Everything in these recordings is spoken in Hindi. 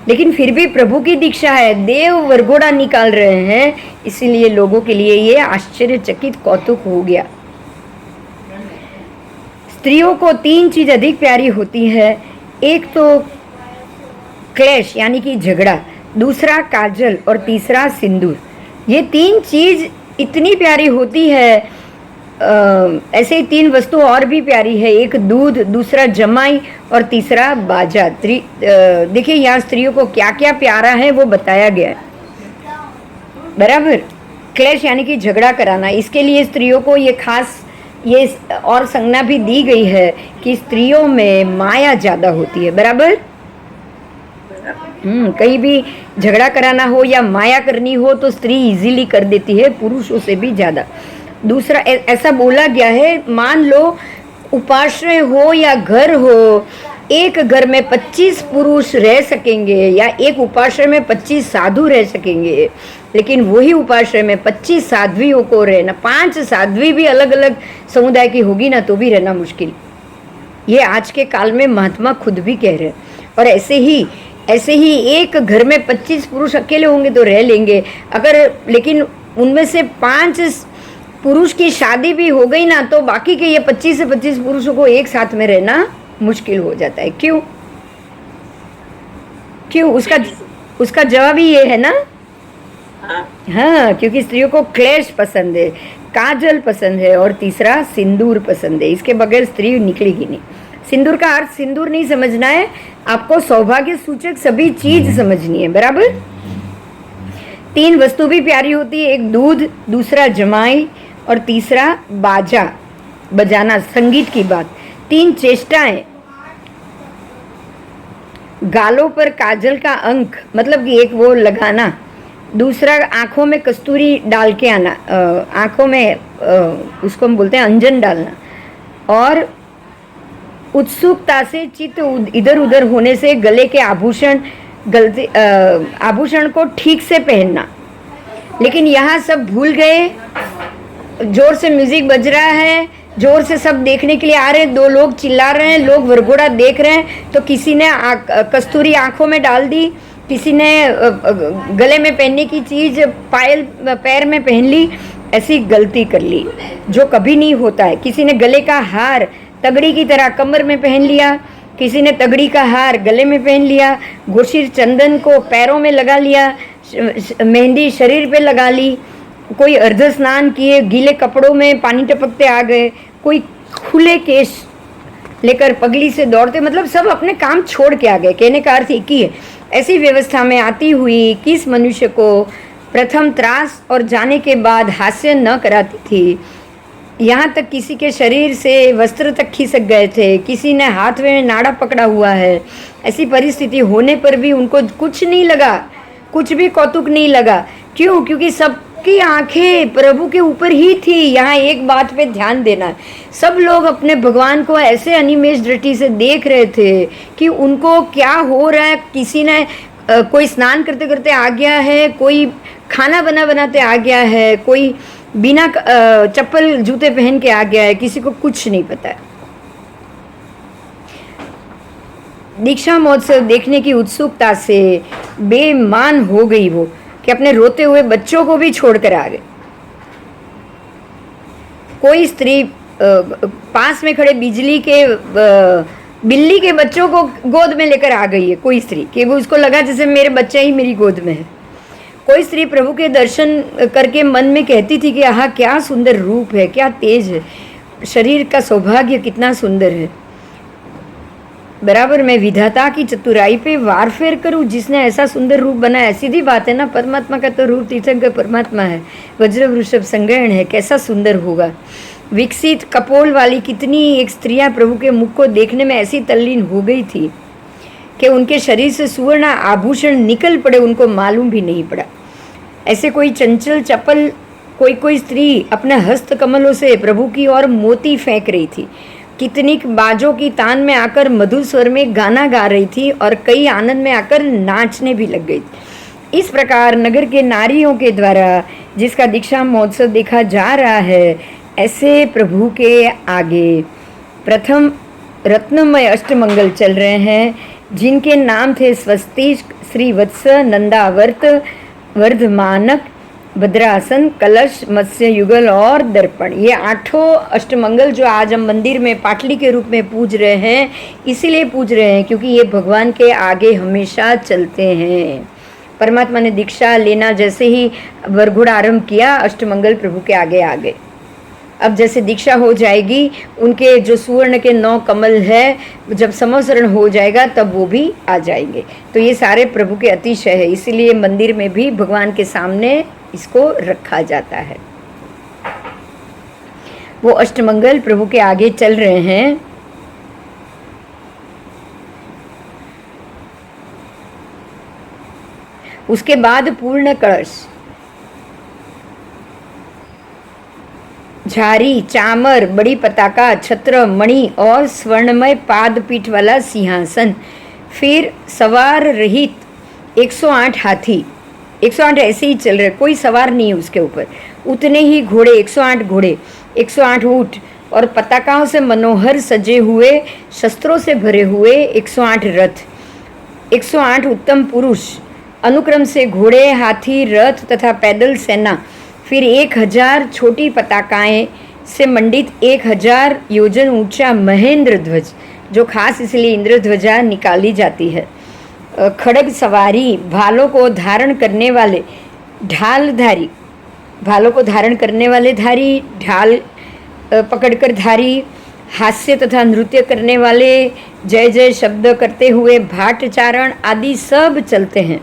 लेकिन फिर भी प्रभु की दीक्षा है, देव वरघोड़ा निकाल रहे हैं, इसीलिए लोगों के लिए ये आश्चर्यचकित कौतुक हो गया। स्त्रियों को 3 चीज अधिक प्यारी होती है, एक तो क्लेश यानी कि झगड़ा, दूसरा काजल और तीसरा सिंदूर। ये 3 चीज इतनी प्यारी होती है। ऐसे ही 3 वस्तु और भी प्यारी है, एक दूध, दूसरा जमाई और तीसरा बाजा। देखिए यहाँ स्त्रियों को क्या क्या प्यारा है वो बताया गया है, बराबर। क्लेश यानी कि झगड़ा कराना, इसके लिए स्त्रियों को ये खास ये और संज्ञा भी दी गई है कि स्त्रियों में माया ज्यादा होती है, बराबर। कहीं भी झगड़ा कराना हो या माया करनी हो तो स्त्री इजीली कर देती है, पुरुषों से भी ज्यादा। दूसरा ऐसा बोला गया है, मान लो उपाश्रय हो या घर हो, एक घर में 25 पुरुष रह सकेंगे या एक उपाश्रय में 25 साधु रह सकेंगे, लेकिन वही उपाश्रय में 25 साध्वियों को रहना, 5 साध्वी भी अलग अलग समुदाय की होगी ना तो भी रहना मुश्किल। ये आज के काल में महात्मा खुद भी कह रहे हैं। और ऐसे ही एक घर में 25 पुरुष अकेले होंगे तो रह लेंगे, अगर लेकिन उनमें से 5 पुरुष की शादी भी हो गई ना तो बाकी के ये 25 से 25 पुरुषों को एक साथ में रहना मुश्किल हो जाता है। क्यों? उसका जवाब ही ये है ना। हाँ, क्योंकि स्त्रियों को क्लेश पसंद है, काजल पसंद है और तीसरा सिंदूर पसंद है। इसके बगैर स्त्री निकलेगी नहीं। सिंदूर का अर्थ सिंदूर नहीं समझना है आपको, सौभाग्य सूचक सभी चीज समझनी है, बराबर। 3 वस्तु भी प्यारी होती है, एक दूध, दूसरा जमाई और तीसरा बाजा बजाना, संगीत की बात। 3 चेष्टाएं, गालों पर काजल का अंक मतलब कि एक वो लगाना, दूसरा आंखों में कस्तूरी डाल के आना, आंखों में उसको हम बोलते हैं अंजन डालना, और उत्सुकता से चित्त इधर उधर होने से गले के आभूषण को ठीक से पहनना। लेकिन यहाँ सब भूल गए, जोर से म्यूजिक बज रहा है, जोर से सब देखने के लिए आ रहे हैं, 2 लोग चिल्ला रहे हैं, लोग वरघोड़ा देख रहे हैं, तो किसी ने कस्तूरी आंखों में डाल दी, किसी ने गले में पहनने की चीज पायल पैर में पहन ली, ऐसी गलती कर ली जो कभी नहीं होता है। किसी ने गले का हार तगड़ी की तरह कमर में पहन लिया, किसी ने तगड़ी का हार गले में पहन लिया, गोशीर चंदन को पैरों में लगा लिया, मेहंदी शरीर पे लगा ली, कोई अर्ध स्नान किए गीले कपड़ों में पानी टपकते आ गए, कोई खुले केश लेकर पगड़ी से दौड़ते, मतलब सब अपने काम छोड़ के आ गए। कहने का अर्थ एक ही है। ऐसी व्यवस्था में आती हुई किस मनुष्य को प्रथम त्रास और जाने के बाद हास्य न कराती थी। यहाँ तक किसी के शरीर से वस्त्र तक खिसक गए थे, किसी ने हाथ में नाड़ा पकड़ा हुआ है। ऐसी परिस्थिति होने पर भी उनको कुछ नहीं लगा, कुछ भी कौतुक नहीं लगा। क्यों? क्योंकि सबकी आंखें प्रभु के ऊपर ही थी। यहाँ एक बात पे ध्यान देना, सब लोग अपने भगवान को ऐसे अनिमेष दृष्टि से देख रहे थे कि उनको क्या हो रहा है। किसी ने कोई स्नान करते करते आ गया है, कोई खाना बनाते आ गया है, कोई बिना चप्पल जूते पहन के आ गया है, किसी को कुछ नहीं पता है। दीक्षा महोत्सव देखने की उत्सुकता से बेमान हो गई वो कि अपने रोते हुए बच्चों को भी छोड़कर आ गए। कोई स्त्री पास में खड़े बिल्ली के बच्चों को गोद में लेकर आ गई है, कोई स्त्री, कि वो उसको लगा जैसे मेरे बच्चे ही मेरी गोद में है। कोई स्त्री प्रभु के दर्शन करके मन में कहती थी कि आहा क्या सुंदर रूप है, क्या तेज है, शरीर का सौभाग्य कितना सुंदर है। बराबर मैं विधाता की चतुराई पे वार फेर करूं, जिसने ऐसा सुंदर रूप बनाया। सीधी बात है ना, परमात्मा का तो रूप तीर्थंकर परमात्मा है, वज्र वृषभ संग्रहण है, कैसा सुंदर होगा। विकसित कपोल वाली कितनी एक स्त्रियां प्रभु के मुख को देखने में ऐसी तल्लीन हो गई थी कि उनके शरीर से सुवर्ण आभूषण निकल पड़े, उनको मालूम भी नहीं पड़ा। ऐसे कोई चंचल चपल कोई स्त्री अपने हस्त कमलों से प्रभु की ओर मोती फेंक रही थी, कितनी बाजों की तान में आकर मधुर स्वर में गाना गा रही थी और कई आनंद में आकर नाचने भी लग गई। इस प्रकार नगर के नारियों के द्वारा जिसका दीक्षा महोत्सव देखा जा रहा है, ऐसे प्रभु के आगे प्रथम रत्नमय अष्टमंगल चल रहे हैं, जिनके नाम थे स्वस्ति, श्रीवत्स, नंदावर्त, वर्धमानक, भद्रासन, कलश, मत्स्य युगल और दर्पण, ये 8 अष्टमंगल जो आज हम मंदिर में पाटली के रूप में पूज रहे हैं, इसीलिए पूज रहे हैं क्योंकि ये भगवान के आगे हमेशा चलते हैं। परमात्मा ने दीक्षा लेना जैसे ही वरघोड़ा आरंभ किया, अष्टमंगल प्रभु के आगे आगे। अब जैसे दीक्षा हो जाएगी, उनके जो सुवर्ण के 9 कमल है, जब समवसरण हो जाएगा तब वो भी आ जाएंगे। तो ये सारे प्रभु के अतिशय है, इसीलिए मंदिर में भी भगवान के सामने इसको रखा जाता है। वो अष्टमंगल प्रभु के आगे चल रहे हैं। उसके बाद पूर्ण कलश, झारी, चामर, बड़ी पताका, छत्र, मणि और स्वर्णमय पादपीठ वाला सिंहासन, फिर सवार रहित 108 हाथी, 108 ऐसे ही चल रहे, कोई सवार नहीं है उसके ऊपर, उतने ही घोड़े, 108 घोड़े, 108 ऊंट और पताकाओं से मनोहर सजे हुए, शस्त्रों से भरे हुए 108 रथ, 108 उत्तम पुरुष, अनुक्रम से घोड़े, हाथी, रथ तथा पैदल सेना, फिर 1000 छोटी पताकाएं से मंडित 1000 योजन ऊंचा महेंद्र ध्वज, जो खास इसलिए इंद्र ध्वजा निकाली जाती है, खड़ग सवारी, भालों को धारण करने वाले ढालधारी, भालों को धारण करने वाले धारी, ढाल पकड़कर धारी, हास्य तथा नृत्य करने वाले, जय जय शब्द करते हुए भाटचारण आदि सब चलते हैं।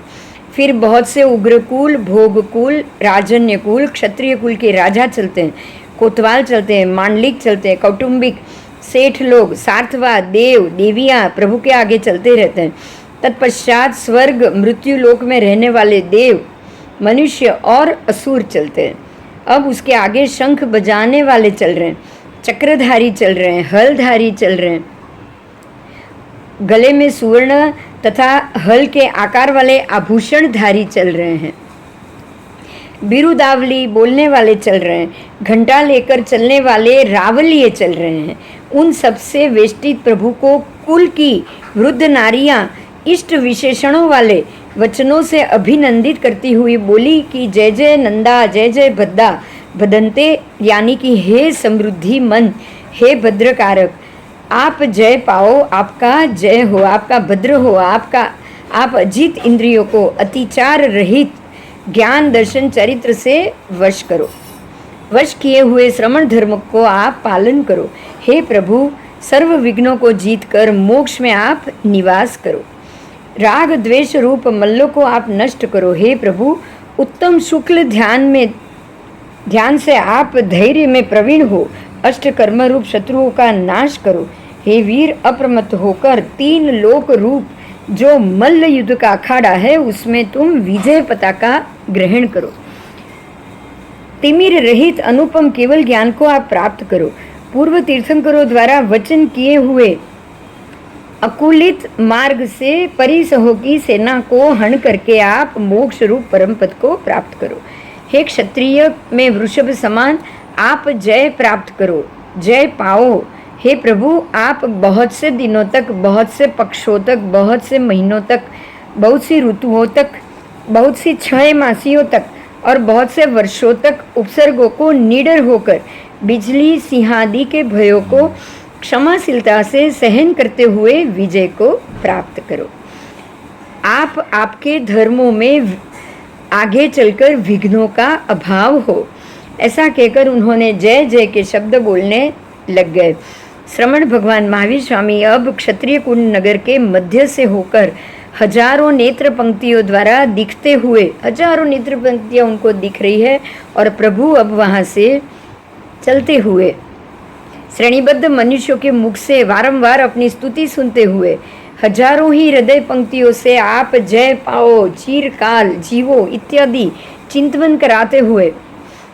फिर बहुत से उग्रकुल, भोगकुल, राजन्यकुल, क्षत्रिय कुल के राजा चलते हैं, कोतवाल चलते हैं, मांडलिक चलते हैं, कौटुंबिक, सेठ लोग, सार्थवा, देव देवियाँ प्रभु के आगे चलते रहते हैं। तत्पश्चात स्वर्ग मृत्यु लोक में रहने वाले देव, मनुष्य और असुर चलते हैं। अब उसके आगे शंख बजाने वाले चल रहे हैं, चक्रधारी चल रहे हैं, हलधारी चल रहे हैं, गले में सुवर्ण तथा हल के आकार वाले आभूषणधारी चल रहे हैं, बिरुदावली बोलने वाले चल रहे हैं, घंटा लेकर चलने वाले रावलिये चल रहे हैं। उन सबसे वेष्टित प्रभु को कुल की वृद्ध नारियां इष्ट विशेषणों वाले वचनों से अभिनंदित करती हुई बोली कि जय जय नंदा, जय जय भद्दा, भदंते, यानी कि हे समृद्धि मन, हे भद्रकारक, आप जय पाओ, आपका जय हो, आपका भद्र हो, आप अजित इंद्रियों को अतिचार रहित ज्ञान दर्शन चरित्र से वश करो, वश किए हुए श्रमण धर्म को आप पालन करो। हे प्रभु, सर्व विघ्नों को जीत कर मोक्ष में आप निवास करो, राग द्वेष रूप मल्लों को आप नष्ट करो। हे प्रभु, उत्तम शुक्ल ध्यान से आप धैर्य में प्रवीण हो, अष्ट कर्म रूप शत्रुओं का नाश करो। हे वीर, अप्रमत्त होकर 3 लोक रूप जो मल्ल युद्ध का अखाड़ा है उसमें तुम विजय पताका ग्रहण करो। तिमिर रहित अनुपम केवल ज्ञान को आप प्राप्त करो। पूर्व तीर्थंकरों द्वारा वचन किए हुए अकुलित मार्ग से परिसहों की सेना को हण करके आप मोक्ष रूप परम पद को प्राप्त करो। हे क्षत्रिय में वृषभ समान आप जय प्राप्त करो, जय पाओ। हे प्रभु, आप बहुत से दिनों तक, बहुत से पक्षों तक, बहुत से महीनों तक, बहुत सी ऋतुओं तक, बहुत सी 6 मासियों तक और बहुत से वर्षों तक उपसर्गों को निडर होकर बिजली सिंहादि के भयों को क्षमाशीलता से सहन करते हुए विजय को प्राप्त करो। आप आपके धर्मों में आगे चलकर विघ्नों का अभाव हो। ऐसा कहकर उन्होंने जय जय के शब्द बोलने लग गए। श्रमण भगवान महावीर स्वामी अब क्षत्रिय कुंड नगर के मध्य से होकर हजारों नेत्र पंक्तियों द्वारा दिखते हुए, हजारों नेत्र पंक्तियाँ उनको दिख रही है और प्रभु अब वहाँ से चलते हुए श्रेणीबद्ध मनुष्यों के मुख से वारंवार अपनी स्तुति सुनते हुए हजारों ही हृदय पंक्तियों से आप जय पाओ, चिरकाल जीवो इत्यादि चिंतन कराते हुए,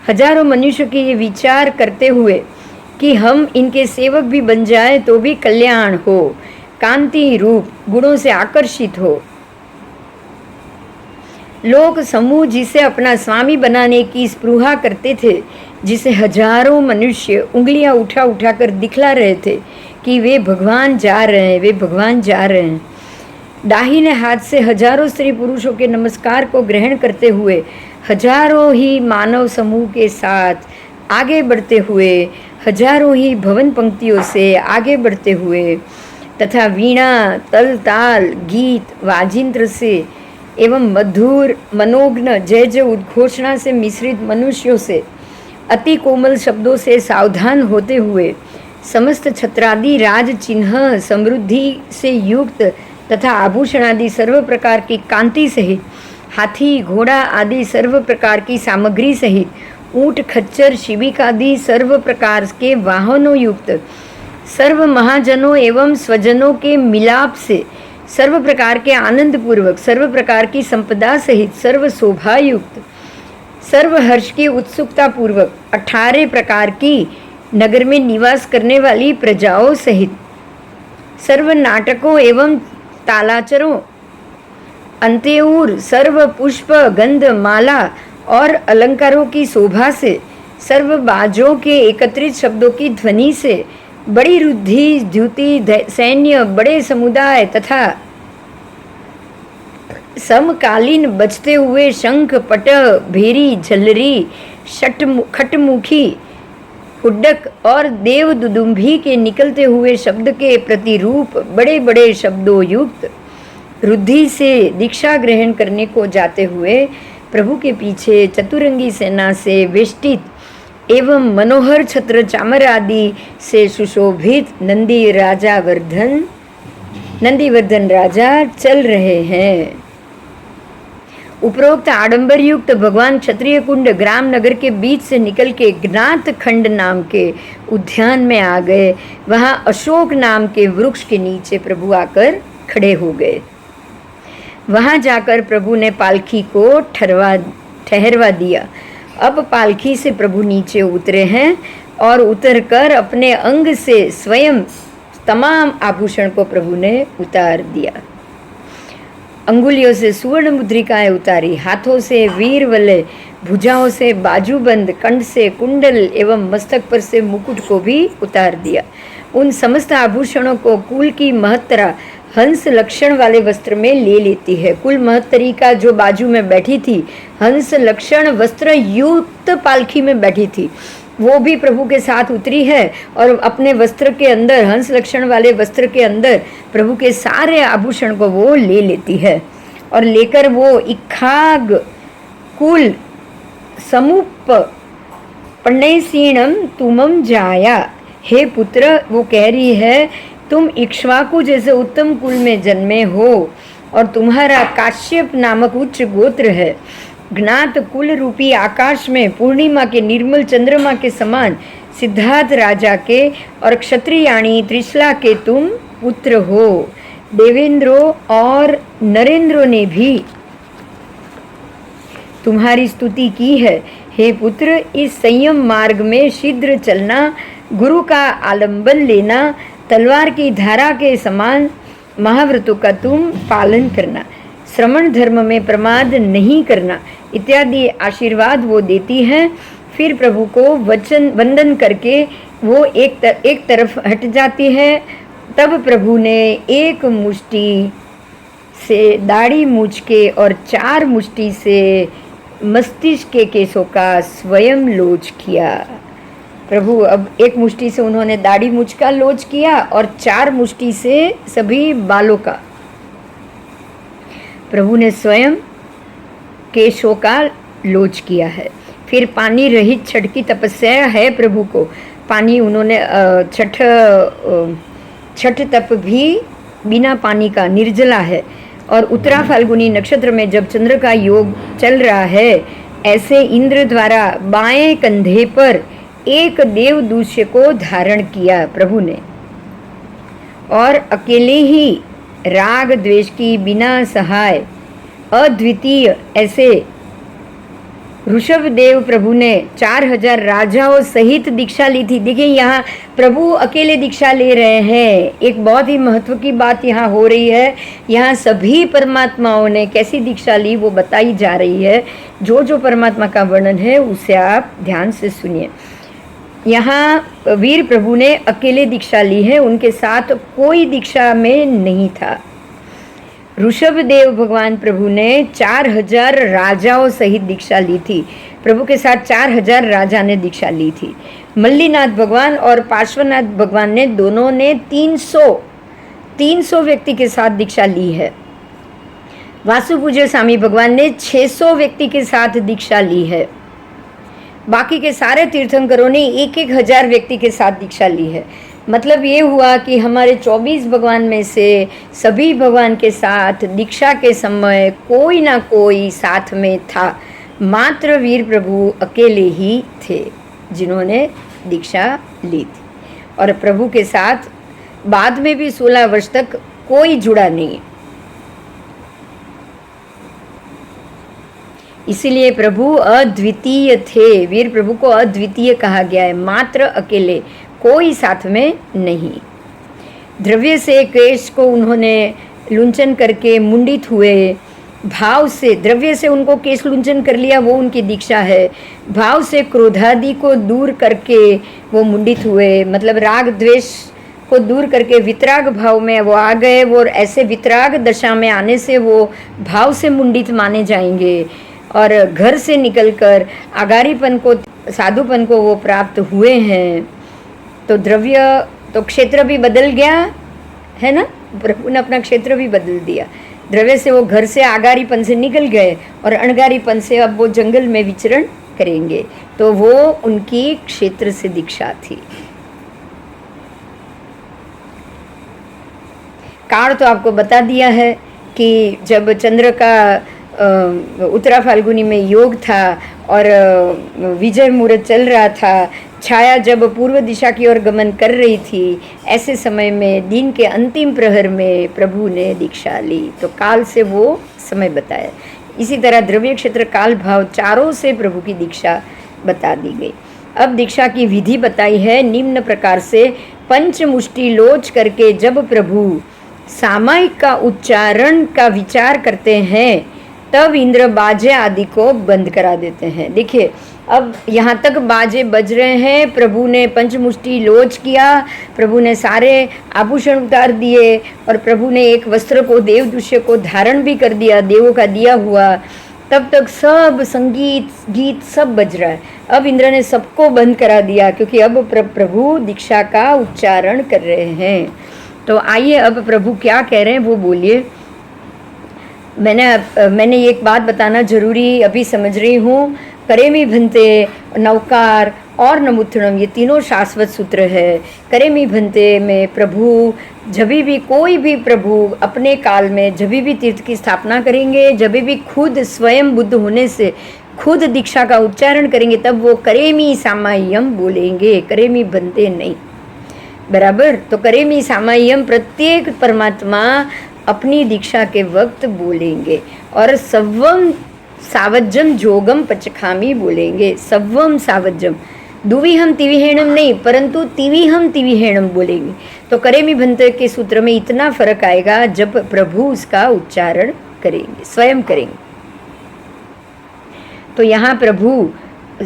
हजारों मनुष्य के ये विचार करते हुए कि हम इनके सेवक भी बन जाए तो भी कल्याण हो, कांति रूप गुणों से आकर्षित हो, लोक समूह जिसे अपना स्वामी बनाने की स्पृहा करते थे, जिसे हजारों मनुष्य उंगलियां उठा उठा कर दिखला रहे थे कि वे भगवान जा रहे हैं, वे भगवान जा रहे हैं। दाहिने हाथ से हजारों स्त्री पुरुषों के नमस्कार को ग्रहण करते हुए हजारों ही मानव समूह के साथ आगे बढ़ते हुए, हजारों ही भवन पंक्तियों से आगे बढ़ते हुए तथा वीणा, तल ताल, गीत, वाजिंत्र से एवं मधुर मनोज्ञ जय जय उद्घोषणा से मिश्रित मनुष्यों से अति कोमल शब्दों से सावधान होते हुए समस्त छत्रादि राज चिन्ह समृद्धि से युक्त तथा आभूषण आदि सर्व प्रकार की कांति सहित हाथी घोड़ा आदि सर्व प्रकार की सामग्री सहित ऊंट खच्चर शिबिक आदि सर्व प्रकार के वाहनों युक्त सर्व महाजनों एवं स्वजनों के मिलाप से सर्व प्रकार के आनंद पूर्वक सर्व प्रकार की संपदा सहित सर्व शोभा युक्त सर्व हर्ष की उत्सुकता पूर्वक 18 प्रकार की नगर में निवास करने वाली प्रजाओं सहित सर्व नाटकों एवं तालाचरों अंत्यूर सर्व पुष्प गंध माला और अलंकारों की शोभा से सर्व बाजों के एकत्रित शब्दों की ध्वनि से बड़ी रुद्धि द्युति सैन्य बड़े समुदाय तथा समकालीन बजते हुए शंख पट भेरी झलरी खटमुखी हुड्डक और देव दुदुम्भी के निकलते हुए शब्द के प्रतिरूप बड़े बड़े शब्दों युक्त रुद्धि से दीक्षा ग्रहण करने को जाते हुए प्रभु के पीछे चतुरंगी सेना से वेष्टित एवं मनोहर छत्र चामर आदि से सुशोभित नंदीवर्धन राजा चल रहे हैं। उपरोक्त आडंबर युक्त भगवान क्षत्रिय कुंड ग्राम नगर के बीच से निकल के ज्ञात खंड नाम के उद्यान में आ गए। वहां अशोक नाम के वृक्ष के नीचे प्रभु आकर खड़े हो गए। वहां जाकर प्रभु ने पालकी को ठहरवा दिया। अब पालकी से प्रभु नीचे उतरे हैं और उतरकर अपने अंग से स्वयं तमाम आभूषण को प्रभु ने उतार दिया। अंगुलियों से सुवर्ण मुद्रिकाएं उतारी, हाथों से वीर वलय, भुजाओं से बाजूबंद, कंठ से कुंडल एवं मस्तक पर से मुकुट को भी उतार दिया। उन समस्त आभूषणों को कुल की महत्तरा हंस लक्षण वाले वस्त्र में ले लेती है। कुल महत्तरी का जो बाजू में बैठी थी, हंस लक्षण वस्त्र युक्त पालकी में बैठी थी, वो भी प्रभु के साथ उतरी है और अपने वस्त्र के अंदर, हंस लक्षण वाले वस्त्र के अंदर प्रभु के सारे आभूषण को वो ले लेती है और लेकर वो इक्खाग कुल समुप पंडैसीणम तुमम जाया। हे पुत्र, वो कह रही है तुम इक्ष्वाकु जैसे उत्तम कुल में जन्मे हो और तुम्हारा काश्यप नामक उच्च गोत्र है। ज्ञात कुल रूपी आकाश में पूर्णिमा के निर्मल चंद्रमा के समान सिद्धार्थ राजा के और क्षत्रियाणी त्रिशला के तुम पुत्र हो। देवेंद्रों और नरेंद्रों ने भी तुम्हारी स्तुति की है। हे पुत्र, इस संयम मार्ग में शीघ्र चलना, गुरु का आलंबन लेना, तलवार की धारा के समान महाव्रतों का तुम पालन करना, श्रमण धर्म में प्रमाद नहीं करना इत्यादि आशीर्वाद वो देती हैं। फिर प्रभु को वंदन करके वो एक तरफ हट जाती है। तब प्रभु ने एक मुष्टि से दाढ़ी मूछ के और 4 मुष्टि से मस्तिष्क के केसों का स्वयं लोच किया। प्रभु अब एक मुष्टि से उन्होंने दाढ़ी मूछ का लोच किया और 4 मुष्टि से सभी बालों का प्रभु ने स्वयं केशों का लोच किया है। फिर पानी रहित छठ की तपस्या है प्रभु को। पानी उन्होंने छठ तप भी बिना पानी का निर्जला है। और उत्तरा फाल्गुनी नक्षत्र में जब चंद्र का योग चल रहा है, ऐसे इंद्र द्वारा बाएं कंधे पर एक देवदूष्य को धारण किया प्रभु ने और अकेले ही राग द्वेष की बिना सहाय अद्वितीय ऐसे ऋषभ देव प्रभु ने 4000 राजाओं सहित दीक्षा ली थी। देखिए, यहाँ प्रभु अकेले दीक्षा ले रहे हैं। एक बहुत ही महत्व की बात यहाँ हो रही है। यहाँ सभी परमात्माओं ने कैसी दीक्षा ली वो बताई जा रही है। जो जो परमात्मा का वर्णन है उसे आप ध्यान से सुनिए। यहाँ वीर प्रभु ने अकेले दीक्षा ली है, उनके साथ कोई दीक्षा में नहीं था। ऋषभदेव भगवान प्रभु ने 4000 राजाओं सहित दीक्षा ली थी। प्रभु के साथ 4000 राजा ने दीक्षा ली थी। मल्लीनाथ भगवान और पार्श्वनाथ भगवान ने दोनों ने 300 व्यक्ति के साथ दीक्षा ली है। वासुपूज्य स्वामी भगवान ने 600 व्यक्ति के साथ दीक्षा ली है। बाकी के सारे तीर्थंकरों ने 1-1 हजार व्यक्ति के साथ दीक्षा ली है। मतलब ये हुआ कि हमारे 24 भगवान में से सभी भगवान के साथ दीक्षा के समय कोई ना कोई साथ में था। मात्र वीर प्रभु अकेले ही थे जिन्होंने दीक्षा ली थी, और प्रभु के साथ बाद में भी 16 वर्ष तक कोई जुड़ा नहीं है। इसीलिए प्रभु अद्वितीय थे। वीर प्रभु को अद्वितीय कहा गया है, मात्र अकेले, कोई साथ में नहीं। द्रव्य से केश को उन्होंने लुंचन करके मुंडित हुए। भाव से, द्रव्य से उनको केश लुंचन कर लिया, वो उनकी दीक्षा है। भाव से क्रोधादि को दूर करके वो मुंडित हुए, मतलब राग द्वेष को दूर करके वितराग भाव में वो आ गए। वो ऐसे वितराग दशा में आने से वो भाव से मुंडित माने जाएंगे, और घर से निकलकर आगारीपन को, साधुपन को वो प्राप्त हुए हैं। तो द्रव्य, तो क्षेत्र भी बदल गया है ना, प्रभु ने अपना क्षेत्र भी बदल दिया। द्रव्य से वो घर से आगारीपन से निकल गए, और अणगारीपन से अब वो जंगल में विचरण करेंगे। तो वो उनकी क्षेत्र से दीक्षा थी। काल तो आपको बता दिया है कि जब चंद्र का उत्तरा फाल्गुनी में योग था और विजय मुहूर्त चल रहा था, छाया जब पूर्व दिशा की ओर गमन कर रही थी, ऐसे समय में दिन के अंतिम प्रहर में प्रभु ने दीक्षा ली। तो काल से वो समय बताया। इसी तरह द्रव्य क्षेत्र, काल, भाव चारों से प्रभु की दीक्षा बता दी गई। अब दीक्षा की विधि बताई है निम्न प्रकार से। पंचमुष्टि लोच करके जब प्रभु सामायिक का उच्चारण का विचार करते हैं, तब इंद्र बाजे आदि को बंद करा देते हैं। देखिए, अब यहाँ तक बाजे बज रहे हैं, प्रभु ने पंचमुष्टि लोच किया, प्रभु ने सारे आभूषण उतार दिए, और प्रभु ने एक वस्त्र को, देवदुष्य को धारण भी कर दिया, देवों का दिया हुआ। तब तक सब संगीत, गीत सब बज रहा है। अब इंद्र ने सबको बंद करा दिया, क्योंकि अब प्रभु दीक्षा का उच्चारण कर रहे हैं। तो आइए अब प्रभु क्या कह रहे हैं वो बोलिए। मैंने एक बात बताना जरूरी अभी समझ रही हूँ। करेमी भंते, नवकार और नमुत्थनम, ये तीनों शाश्वत सूत्र है। करेमी भंते में प्रभु जब भी, कोई भी प्रभु अपने काल में जब भी तीर्थ की स्थापना करेंगे, जब भी खुद स्वयं बुद्ध होने से खुद दीक्षा का उच्चारण करेंगे, तब वो करेमी सामाय्यम बोलेंगे, करेमी भंते नहीं। बराबर। तो करेमी सामाय्यम प्रत्येक परमात्मा अपनी दीक्षा के वक्त बोलेंगे, और सव्वम सावज्जम जोगम पचखामी बोलेंगे। सव्वम सावज्जम, दुविहम तिविहेणम नहीं, परंतु तिविहम तिविहेणम बोलेंगे। तो करेमी भंते के सूत्र में इतना फर्क आएगा जब प्रभु उसका उच्चारण करेंगे, स्वयं करेंगे। तो यहाँ प्रभु,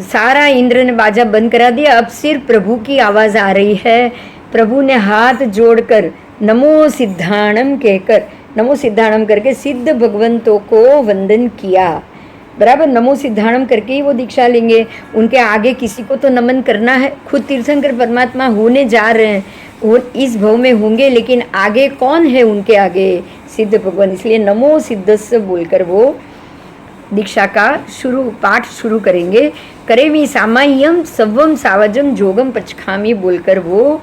सारा इंद्र ने बाजा बंद करा दिया, अब सिर्फ प्रभु की आवाज़ आ रही है। प्रभु ने हाथ जोड़कर नमो सिद्धाणम कहकर, नमो सिद्धाणम करके सिद्ध भगवंतों को वंदन किया। बराबर, नमो सिद्धाणम करके ही वो दीक्षा लेंगे। उनके आगे किसी को तो नमन करना है। खुद तीर्थंकर परमात्मा होने जा रहे हैं, वो इस भव में होंगे, लेकिन आगे कौन है उनके आगे? सिद्ध भगवान। इसलिए नमो सिद्धस्य बोलकर वो दीक्षा का पाठ शुरू करेंगे। करेमी सामाय्यम सव्वम सावजम जोगम पचखामी बोलकर वो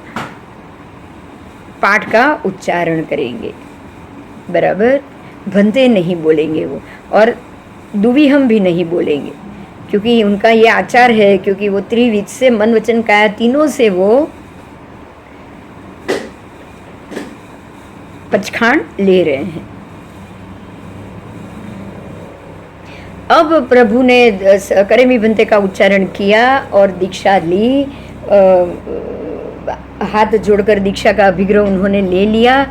पाठ का उच्चारण करेंगे। बराबर, भंते नहीं बोलेंगे वो, और दुविहम भी नहीं बोलेंगे, क्योंकि उनका ये आचार है, क्योंकि वो त्रिविध से, मन वचन काया तीनों से वो पचखान ले रहे हैं। अब प्रभु ने करेमी भंते का उच्चारण किया और दीक्षा ली। हाथ जोड़कर दीक्षा का अभिग्रह उन्होंने ले लिया,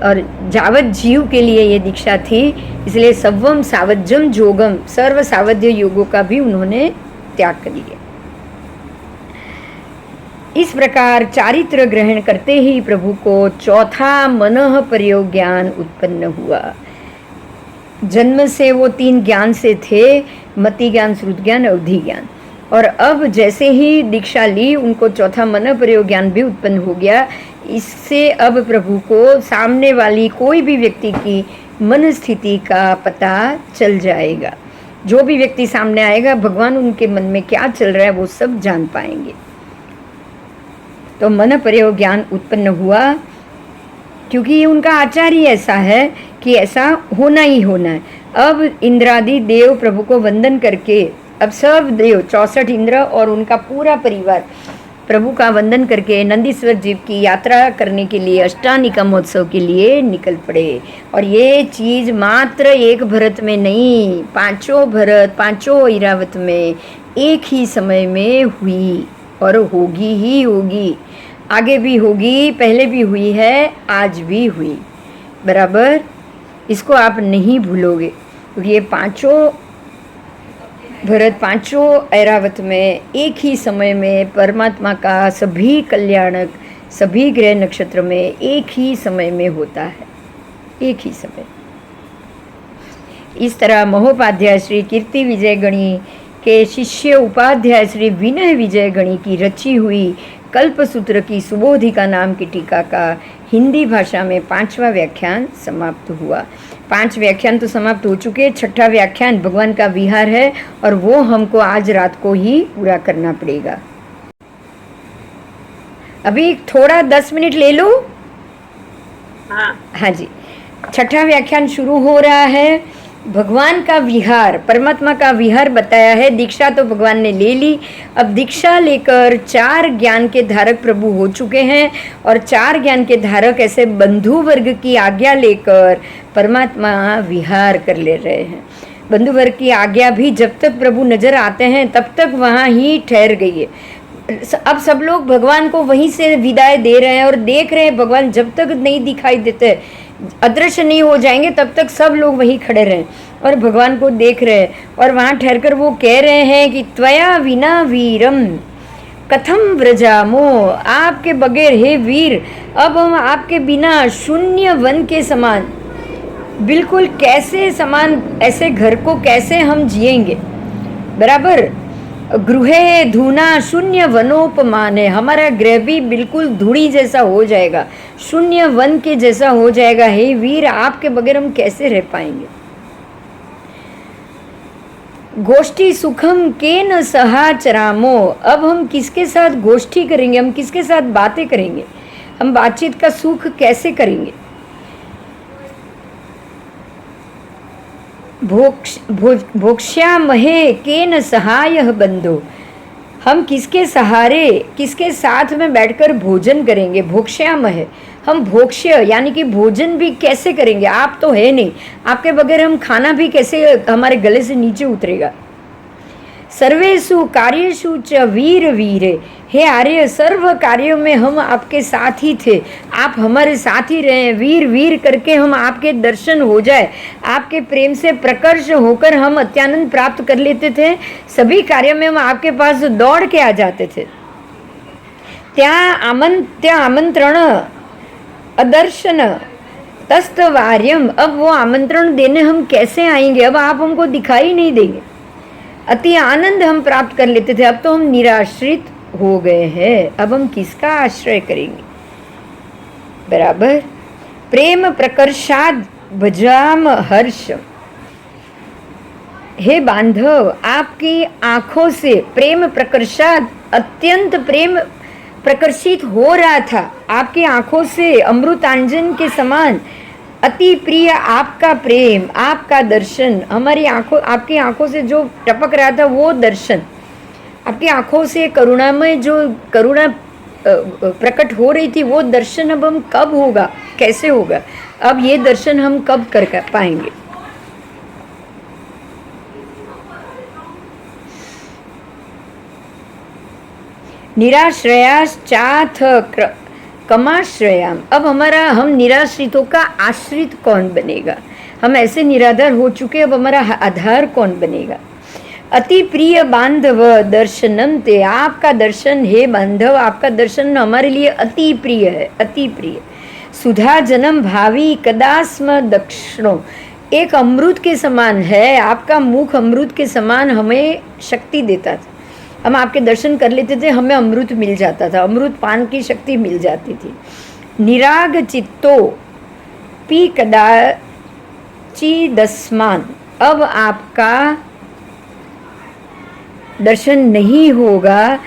और जावत जीव के लिए ये दीक्षा थी। इसलिए सव्वम सावज्जम जोगम, सर्व सावध्य योगों का भी उन्होंने त्याग कर लिया। इस प्रकार चारित्र ग्रहण करते ही प्रभु को चौथा मनः प्रयोग ज्ञान उत्पन्न हुआ। जन्म से वो 3 ज्ञान से थे, मति ज्ञान, श्रुत ज्ञान, अवधि ज्ञान। और अब जैसे ही दीक्षा ली उनको चौथा मन प्रयोग ज्ञान भी उत्पन्न हो गया। इससे अब प्रभु को सामने वाली कोई भी व्यक्ति की मन स्थिति का पता चल जाएगा। जो भी व्यक्ति सामने आएगा भगवान उनके मन में क्या चल रहा है वो सब जान पाएंगे। तो मन प्रयोग ज्ञान उत्पन्न हुआ क्योंकि ये उनका आचार्य ऐसा है कि ऐसा होना ही होना है। अब इंद्रादि देव प्रभु को वंदन करके, अब सब देव 64 इंद्र और उनका पूरा परिवार प्रभु का वंदन करके नंदीश्वर जी की यात्रा करने के लिए अष्टानिका महोत्सव के लिए निकल पड़े। और ये चीज़ मात्र एक भरत में नहीं, पांचों भरत, पांचों ऐरावत में एक ही समय में हुई और होगी ही होगी, आगे भी होगी, पहले भी हुई है, आज भी हुई। बराबर, इसको आप नहीं भूलोगे क्योंकि ये पांचों भरत, पांचों ऐरावत में एक ही समय में परमात्मा का सभी कल्याणक, सभी ग्रह नक्षत्र में एक ही समय में होता है, एक ही समय। इस तरह महोपाध्याय श्री कीर्ति विजय गणी के शिष्य उपाध्याय श्री विनय विजय गणी की रची हुई कल्पसूत्र की सुबोधिका नाम की टीका का हिंदी भाषा में 5वां व्याख्यान समाप्त हुआ। 5 व्याख्यान तो समाप्त हो चुके, 6ठा व्याख्यान भगवान का विहार है और वो हमको आज रात को ही पूरा करना पड़ेगा। अभी थोड़ा 10 मिनट ले लो। हाँ जी, 6ठा व्याख्यान शुरू हो रहा है। भगवान का विहार, परमात्मा का विहार बताया है। दीक्षा तो भगवान ने ले ली, अब दीक्षा लेकर 4 ज्ञान के धारक प्रभु हो चुके हैं और 4 ज्ञान के धारक ऐसे बंधु वर्ग की आज्ञा लेकर परमात्मा विहार कर ले रहे हैं। बंधु वर्ग की आज्ञा भी जब तक प्रभु नजर आते हैं तब तक वहाँ ही ठहर गई है। अब सब लोग भगवान को वहीं से विदाई दे रहे हैं और देख रहे हैं भगवान जब तक नहीं दिखाई देते, अदृश्य नहीं हो जाएंगे तब तक सब लोग वहीं खड़े रहें और भगवान को देख रहे हैं। और वहाँ ठहरकर वो कह रहे हैं कि त्वया विना वीरम कथम व्रजामो, आपके बगैर हे वीर अब हम आपके बिना शून्य वन के समान, बिल्कुल कैसे समान, ऐसे घर को कैसे हम जिएंगे। बराबर, गृहे धूना शून्य वनोपमान है, हमारा गृह भी बिल्कुल धूड़ी जैसा हो जाएगा, शून्य वन के जैसा हो जाएगा। हे वीर, आपके बगैर हम कैसे रह पाएंगे। गोष्ठी सुखम के न सहाचरामो, अब हम किसके साथ गोष्ठी करेंगे, हम किसके साथ बातें करेंगे, हम बातचीत का सुख कैसे करेंगे। भोक्ष्यामहे केन सहाय बंधो, हम किसके सहारे, किसके साथ में बैठकर भोजन करेंगे। भोक्ष्यामहे, हम भोक्ष्य यानी कि भोजन भी कैसे करेंगे, आप तो है नहीं, आपके बगैर हम खाना भी कैसे हमारे गले से नीचे उतरेगा। सर्वेषु कार्येषु च वीर वीरे, हे आर्य सर्व कार्यों में हम आपके साथ ही थे, आप हमारे साथ ही रहे। वीर वीर करके हम आपके दर्शन हो जाए, आपके प्रेम से प्रकर्ष होकर हम अत्यानंद प्राप्त कर लेते थे। सभी कार्यों में हम आपके पास दौड़ के आ जाते थे। त्या आमंत्रण अदर्शन तस्तवार्यम, अब वो आमंत्रण देने हम कैसे आएंगे, अब आप हमको दिखाई नहीं देंगे। अति आनंद हम प्राप्त कर लेते थे, अब तो हम निराश्रित हो गए हैं, अब हम किसका आश्रय करेंगे। बराबर, प्रेम प्रकर्षाद भजाम हर्ष, हे बांधव आपकी आंखों से प्रेम प्रकर्षाद, अत्यंत प्रेम प्रकर्षित हो रहा था आपकी आंखों से, अमृतांजन के समान अति प्रिय आपका प्रेम, आपका दर्शन, हमारी आंखों, आपकी आंखों से जो टपक रहा था वो दर्शन, आपकी आंखों से करुणामय जो करुणा प्रकट हो रही थी वो दर्शन अब हम कब होगा, कैसे होगा, अब ये दर्शन हम कब कर पाएंगे। निराश्रयाश्चाथ कमाश्रयाम, अब हम निराश्रितों का आश्रित कौन बनेगा, हम ऐसे निराधार हो चुके, अब हमारा आधार कौन बनेगा। अति प्रिय बांधव दर्शनम ते, आपका दर्शन हे बांधव, आपका दर्शन हमारे लिए अति प्रिय है, अति प्रिय। सुधा जन्म भावी कदास्म दक्षिणो, एक अमृत के समान है, आपका मुख अमृत के समान हमें शक्ति देता था। हम आपके दर्शन कर लेते थे, हमें अमृत मिल जाता था, अमृत पान की शक्ति मिल जाती थी। निराग चित्तो पी कदाचि दस्मान, अब आपका दर्शन नहीं होगा।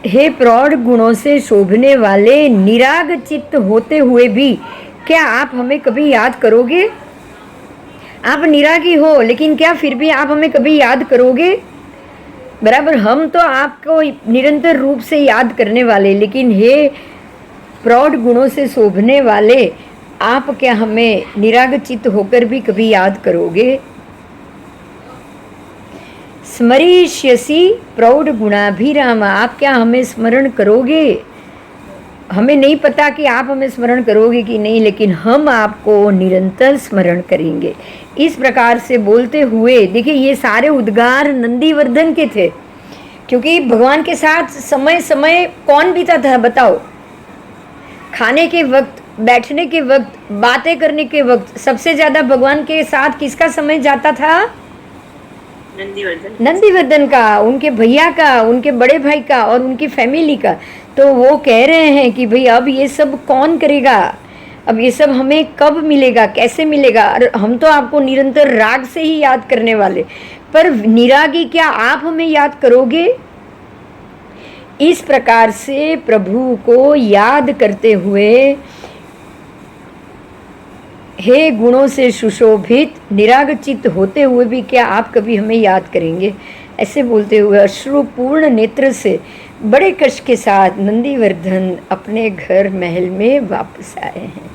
हे प्रौढ़ गुणों से शोभने वाले, निराग चित्त होते हुए भी क्या आप हमें कभी याद करोगे? आप निरागी हो, लेकिन क्या फिर भी आप हमें कभी याद करोगे? बराबर, हम तो आपको निरंतर रूप से याद करने वाले, लेकिन हे प्रौढ़ गुणों से शोभने वाले, आप क्या हमें निराग चित्त होकर भी कभी याद करोगे? स्मरिष्यसि प्रौढ़ गुणाभिराम, आप क्या हमें स्मरण करोगे? हमें नहीं पता कि आप हमें स्मरण करोगे कि नहीं, लेकिन हम आपको निरंतर स्मरण करेंगे। इस प्रकार से बोलते हुए, देखिए ये सारे उद्गार नंदीवर्धन के थे, क्योंकि भगवान के साथ समय समय कौन बीता था बताओ? खाने के वक्त, बैठने के वक्त, बातें करने के वक्त सबसे ज्यादा भगवान के साथ किसका समय जाता था? नंदीवर्धन का, उनके भैया का, उनके बड़े भाई का और उनकी फैमिली का। तो वो कह रहे हैं कि भाई अब ये सब कौन करेगा, अब ये सब हमें कब मिलेगा, कैसे मिलेगा? और हम तो आपको निरंतर राग से ही याद करने वाले, पर निरागी क्या आप हमें याद करोगे? इस प्रकार से प्रभु को याद करते हुए, हे गुणों से सुशोभित, निरागचित होते हुए भी क्या आप कभी हमें याद करेंगे? ऐसे बोलते हुए अश्रुपूर्ण नेत्र से बड़े कष्ट के साथ नंदीवर्धन अपने घर महल में वापस आए हैं।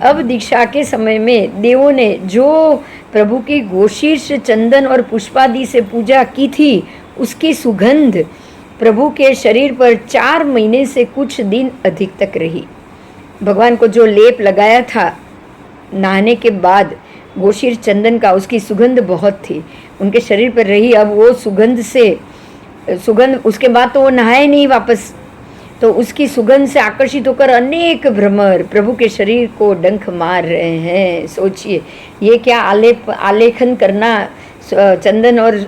अब दीक्षा के समय में देवों ने जो प्रभु की गोशीर्ष, चंदन और पुष्पादि से पूजा की थी, उसकी सुगंध प्रभु के शरीर पर 4 महीने से कुछ दिन अधिक तक रही। भगवान को जो लेप लगाया था नहाने के बाद गोशीर चंदन का, उसकी सुगंध बहुत थी, उनके शरीर पर रही। अब वो सुगंध उसके बाद तो वो नहाए नहीं वापस, तो उसकी सुगंध से आकर्षित होकर अनेक भ्रमर प्रभु के शरीर को डंक मार रहे हैं। सोचिए ये क्या आलेखन करना चंदन और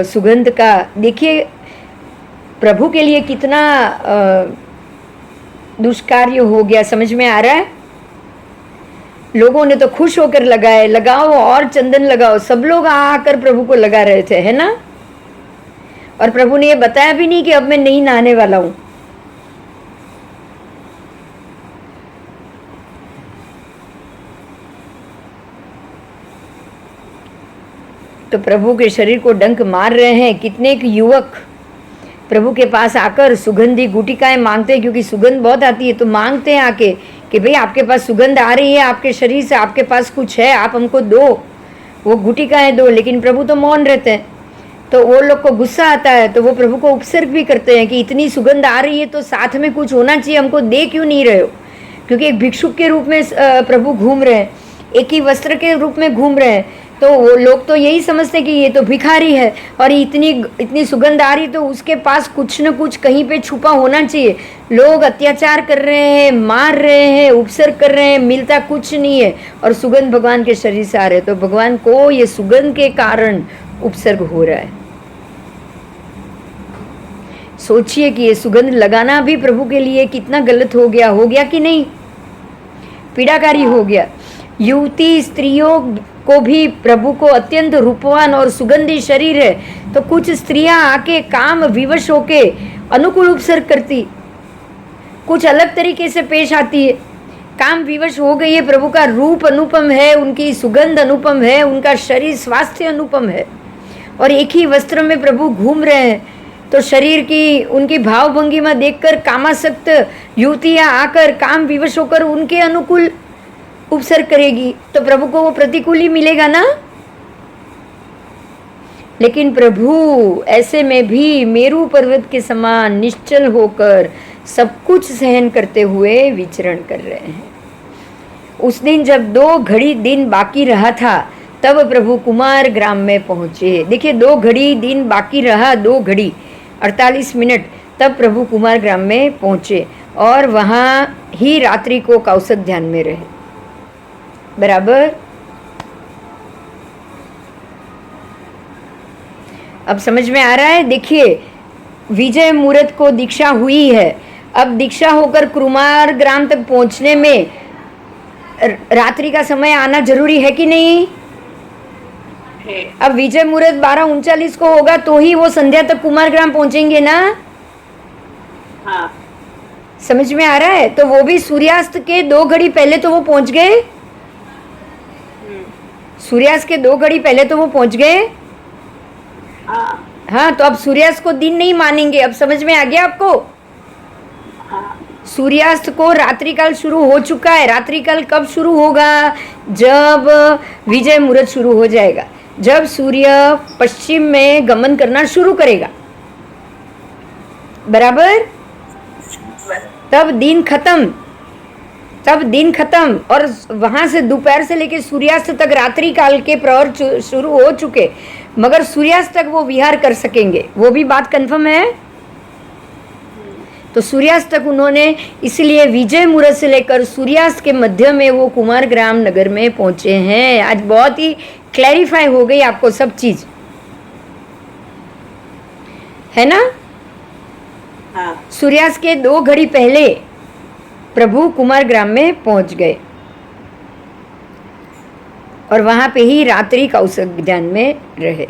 सुगंध का। देखिए प्रभु के लिए कितना दुष्कार्य हो गया, समझ में आ रहा है? लोगों ने तो खुश होकर लगाए, लगाओ और चंदन लगाओ, सब लोग आकर प्रभु को लगा रहे थे, है ना? और प्रभु ने ये बताया भी नहीं कि अब मैं नहीं नहाने वाला हूं। तो प्रभु के शरीर को डंक मार रहे हैं। कितने एक युवक प्रभु के पास आकर सुगंधी गुटिकाएं मांगते हैं, क्योंकि सुगंध बहुत आती है, तो मांगते हैं आके कि भाई आपके पास सुगंध आ रही है, आपके शरीर से, आपके पास कुछ है, आप हमको दो, वो गुटिकाएं दो। लेकिन प्रभु तो मौन रहते हैं। तो वो लोग को गुस्सा आता है, तो वो प्रभु को उपसर्ग भी करते हैं कि इतनी सुगंध आ रही है तो साथ में कुछ होना चाहिए, हमको दे क्यों नहीं रहे हो? क्योंकि एक भिक्षुक के रूप में प्रभु घूम रहे हैं, एक ही वस्त्र के रूप में घूम रहे हैं, तो वो लोग तो यही समझते हैं कि ये तो भिखारी है और इतनी सुगंध आ रही, तो उसके पास कुछ न कुछ कहीं पे छुपा होना चाहिए। लोग अत्याचार कर रहे हैं, मार रहे हैं, उपसर्ग कर रहे हैं, मिलता कुछ नहीं है, और सुगंध भगवान के शरीर से आ रहे, तो भगवान को ये सुगंध के कारण उपसर्ग हो रहा है। सोचिए कि ये सुगंध लगाना भी प्रभु के लिए कितना गलत हो गया कि नहीं? पीड़ाकारी हो गया। युवती स्त्रियों को भी प्रभु को अत्यंत रूपवान और सुगंधी शरीर है, तो कुछ स्त्रियां आके काम विवश होके अनुकूल उपसर्ग करती, कुछ अलग तरीके से पेश आती है, काम विवश हो गई है। प्रभु का रूप अनुपम है, उनकी सुगंध अनुपम है, उनका शरीर स्वास्थ्य अनुपम है, और एक ही वस्त्र में प्रभु घूम रहे हैं। तो शरीर की उनकी भाव भंगिमा देखकर कामासक्त युवतियां आकर काम विवश होकर उनके अनुकूल उपसर्ग करेगी, तो प्रभु को वो प्रतिकूल ही मिलेगा ना। लेकिन प्रभु ऐसे में भी मेरू पर्वत के समान निश्चल होकर सब कुछ सहन करते हुए विचरण कर रहे हैं। उस दिन जब 2 घड़ी दिन बाकी रहा था, तब प्रभु कुमार ग्राम में पहुंचे। देखिए 2 घड़ी दिन बाकी रहा, 2 घड़ी 48 मिनट, तब प्रभु कुमार ग्राम में पहुंचे और वहां ही रात्रि को कौसक ध्यान में रहे। बराबर। अब समझ में आ रहा है? देखिए, विजय मुहूर्त को दीक्षा हुई है, अब दीक्षा होकर कुमार ग्राम तक पहुंचने में रात्रि का समय आना जरूरी है कि नहीं? अब विजय मुहूर्त 12:39 को होगा तो ही वो संध्या तक कुमार ग्राम पहुंचेंगे ना? हाँ। समझ में आ रहा है? तो वो भी सूर्यास्त के 2 घड़ी पहले तो वो पहुंच गए, सूर्यास्त के 2 घड़ी पहले तो वो पहुंच गए। हाँ, तो अब सूर्यास्त को दिन नहीं मानेंगे। अब समझ में आ गया आपको? सूर्यास्त को रात्रिकाल शुरू हो चुका है। रात्रिकाल कब शुरू होगा? जब विजय मुहूर्त शुरू हो जाएगा, जब सूर्य पश्चिम में गमन करना शुरू करेगा, बराबर? तब दिन खत्म, तब दिन खत्म। और वहां से दोपहर से लेकर सूर्यास्त तक रात्रि काल के प्रहर शुरू हो चुके, मगर सूर्यास्त तक वो विहार कर सकेंगे। वो भी बात कंफर्म है? तो सूर्यास्त तक उन्होंने, इसलिए विजय मुहूर्त से लेकर सूर्यास्त के मध्य में वो कुमार ग्राम नगर में पहुंचे हैं। आज बहुत ही क्लैरिफाई हो गई आपको सब चीज, है ना? हाँ। सूर्यास्त के 2 घड़ी पहले प्रभु कुमार ग्राम में पहुंच गए और वहां पे ही रात्रि कौशल ध्यान में रहे।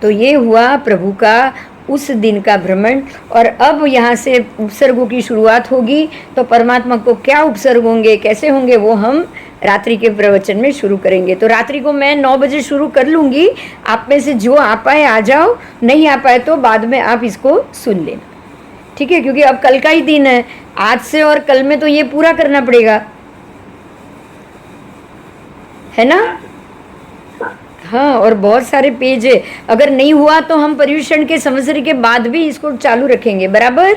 तो ये हुआ प्रभु का उस दिन का भ्रमण। और अब यहाँ से उपसर्गों की शुरुआत होगी। तो परमात्मा को क्या उपसर्ग होंगे, कैसे होंगे, वो हम रात्रि के प्रवचन में शुरू करेंगे। तो रात्रि को मैं 9 बजे शुरू कर लूँगी। आप में से जो आ पाए आ जाओ, नहीं आ पाए तो बाद में आप इसको सुन लेना, ठीक है? क्योंकि अब कल का ही दिन है, आज से और कल में तो ये पूरा करना पड़ेगा, है ना? हाँ, और बहुत सारे पेज है। अगर नहीं हुआ तो हम पर्यूषण के संवत्सर के बाद भी इसको चालू रखेंगे, बराबर?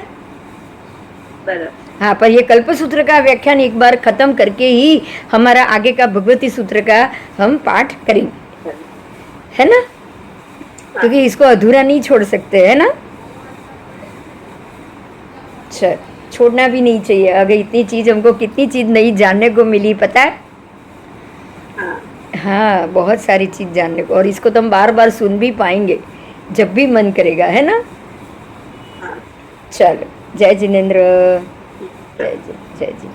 हाँ, पर ये कल्पसूत्र का व्याख्यान एक बार खत्म करके ही हमारा आगे का भगवती सूत्र का हम पाठ करेंगे, है ना? क्योंकि इसको अधूरा नहीं छोड़ सकते, है ना? चल, छोड़ना भी नहीं चाहिए। अगर इतनी चीज हमको, कितनी चीज नई जानने को मिली, पता है? हाँ, बहुत सारी चीज जानने को, और इसको तो हम बार बार सुन भी पाएंगे जब भी मन करेगा, है ना? चलो, जय जिनेन्द्र, जय जी, जय जी।